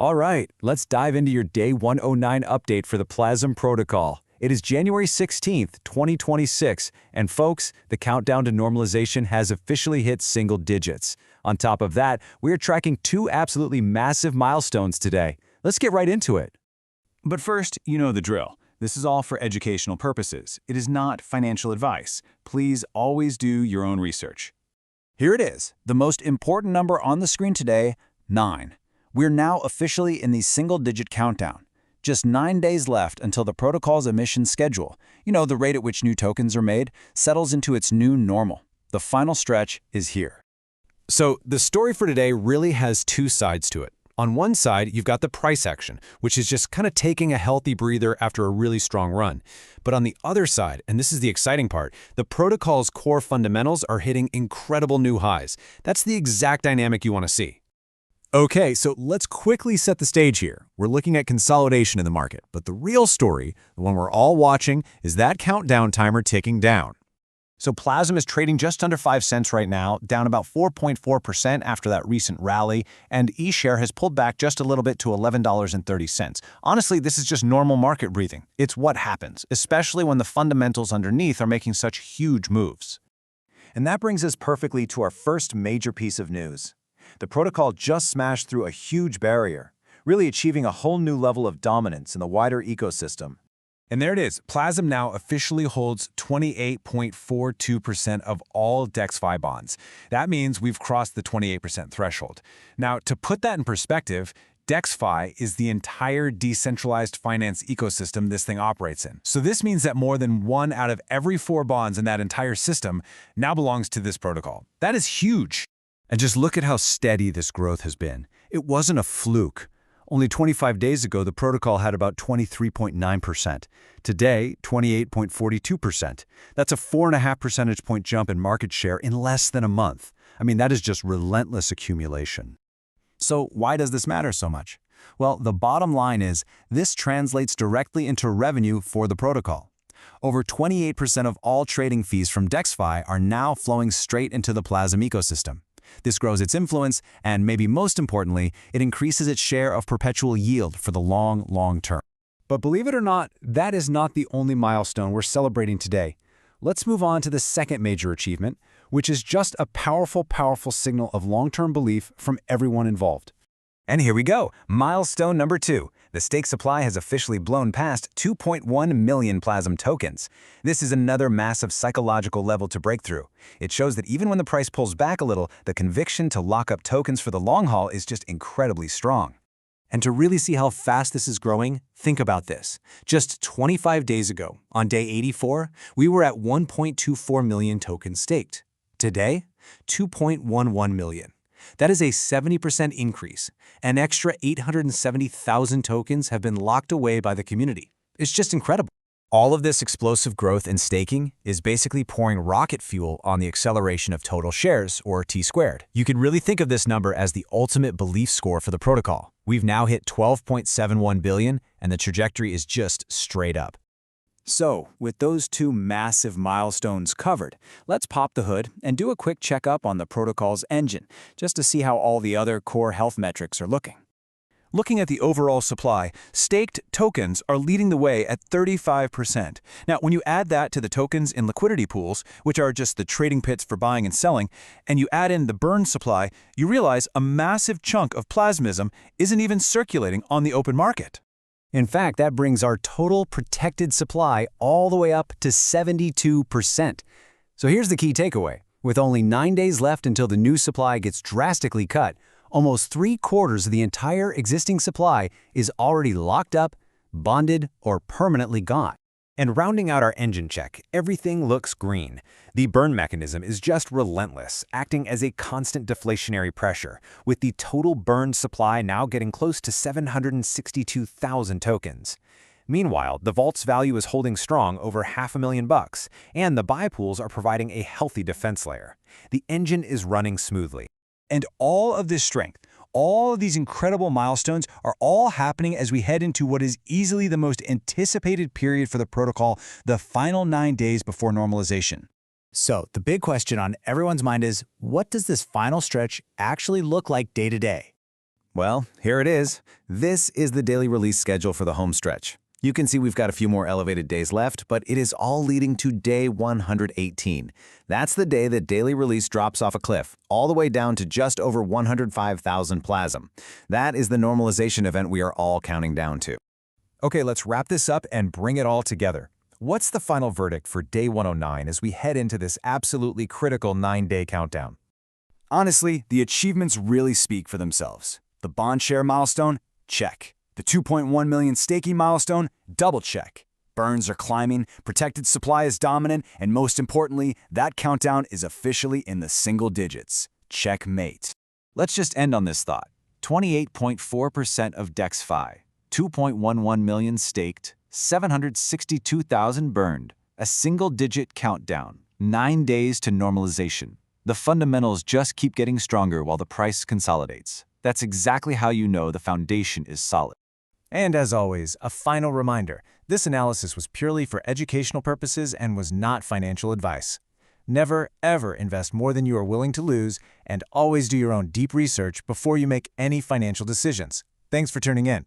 All right, let's dive into your Day 109 update for the PLAZM protocol. It is January 16th, 2026, and folks, the countdown to normalization has officially hit single digits. On top of that, we are tracking two absolutely massive milestones today. Let's get right into it. But first, you know the drill. This is all for educational purposes. It is not financial advice. Please always do your own research. Here it is, the most important number on the screen today, 9. We're now officially in the single-digit countdown. Just 9 days left until the protocol's emission schedule, the rate at which new tokens are made, settles into its new normal. The final stretch is here. So the story for today really has two sides to it. On one side, you've got the price action, which is just kind of taking a healthy breather after a really strong run. But on the other side, and this is the exciting part, the protocol's core fundamentals are hitting incredible new highs. That's the exact dynamic you want to see. Okay, so let's quickly set the stage here. We're looking at consolidation in the market, but the real story, the one we're all watching, is that countdown timer ticking down. So PLAZM is trading just under 5 cents right now, down about 4.4% after that recent rally, and E-share has pulled back just a little bit to $11.30. Honestly, this is just normal market breathing. It's what happens, especially when the fundamentals underneath are making such huge moves. And that brings us perfectly to our first major piece of news. The protocol just smashed through a huge barrier, really achieving a whole new level of dominance in the wider ecosystem. And there it is. PLAZM now officially holds 28.42% of all DexFi bonds. That means we've crossed the 28% threshold. Now, to put that in perspective, DexFi is the entire decentralized finance ecosystem this thing operates in. So this means that more than 1 out of every 4 bonds in that entire system now belongs to this protocol. That is huge. And just look at how steady this growth has been. It wasn't a fluke. Only 25 days ago, the protocol had about 23.9%. Today, 28.42%. That's a 4.5 percentage point jump in market share in less than a month. I mean, that is just relentless accumulation. So why does this matter so much? Well, the bottom line is this translates directly into revenue for the protocol. Over 28% of all trading fees from DexFi are now flowing straight into the PLAZM ecosystem. This grows its influence, and maybe most importantly, it increases its share of perpetual yield for the long term. But believe it or not, that is not the only milestone we're celebrating today. Let's move on to the second major achievement, which is just a powerful signal of long-term belief from everyone involved. And here we go, milestone number 2. The stake supply has officially blown past 2.1 million PLAZM tokens. This is another massive psychological level to break through. It shows that even when the price pulls back a little, the conviction to lock up tokens for the long haul is just incredibly strong. And to really see how fast this is growing, think about this. Just 25 days ago, on day 84, we were at 1.24 million tokens staked. Today, 2.11 million. That is a 70% increase. An extra 870,000 tokens have been locked away by the community. It's just incredible. All of this explosive growth in staking is basically pouring rocket fuel on the acceleration of total shares, or T-squared. You could really think of this number as the ultimate belief score for the protocol. We've now hit 12.71 billion, and the trajectory is just straight up. So, with those two massive milestones covered, let's pop the hood and do a quick checkup on the protocol's engine, just to see how all the other core health metrics are looking. Looking at the overall supply, staked tokens are leading the way at 35%. Now, when you add that to the tokens in liquidity pools, which are just the trading pits for buying and selling, and you add in the burn supply, you realize a massive chunk of plasmism isn't even circulating on the open market. In fact, that brings our total protected supply all the way up to 72%. So here's the key takeaway. With only 9 days left until the new supply gets drastically cut, almost 3/4 of the entire existing supply is already locked up, bonded, or permanently gone. And rounding out our engine check, everything looks green. The burn mechanism is just relentless, acting as a constant deflationary pressure, with the total burned supply now getting close to 762,000 tokens. Meanwhile, the vault's value is holding strong over $500,000, and the buy pools are providing a healthy defense layer. The engine is running smoothly. And all of this strength, all of these incredible milestones are all happening as we head into what is easily the most anticipated period for the protocol, the final 9 days before normalization. So the big question on everyone's mind is, what does this final stretch actually look like day to day? Well, here it is. This is the daily release schedule for the home stretch. You can see we've got a few more elevated days left, but it is all leading to day 118. That's the day that daily release drops off a cliff, all the way down to just over 105,000 PLAZM. That is the normalization event we are all counting down to. Okay, let's wrap this up and bring it all together. What's the final verdict for day 109 as we head into this absolutely critical 9-day countdown? Honestly, the achievements really speak for themselves. The bond share milestone? Check. The 2.1 million staking milestone? Double check. Burns are climbing, protected supply is dominant, and most importantly, that countdown is officially in the single digits. Checkmate. Let's just end on this thought. 28.4% of DexFi, 2.11 million staked, 762,000 burned, a single-digit countdown, 9 days to normalization. The fundamentals just keep getting stronger while the price consolidates. That's exactly how you know the foundation is solid. And as always, a final reminder, this analysis was purely for educational purposes and was not financial advice. Never, ever invest more than you are willing to lose, and always do your own deep research before you make any financial decisions. Thanks for tuning in.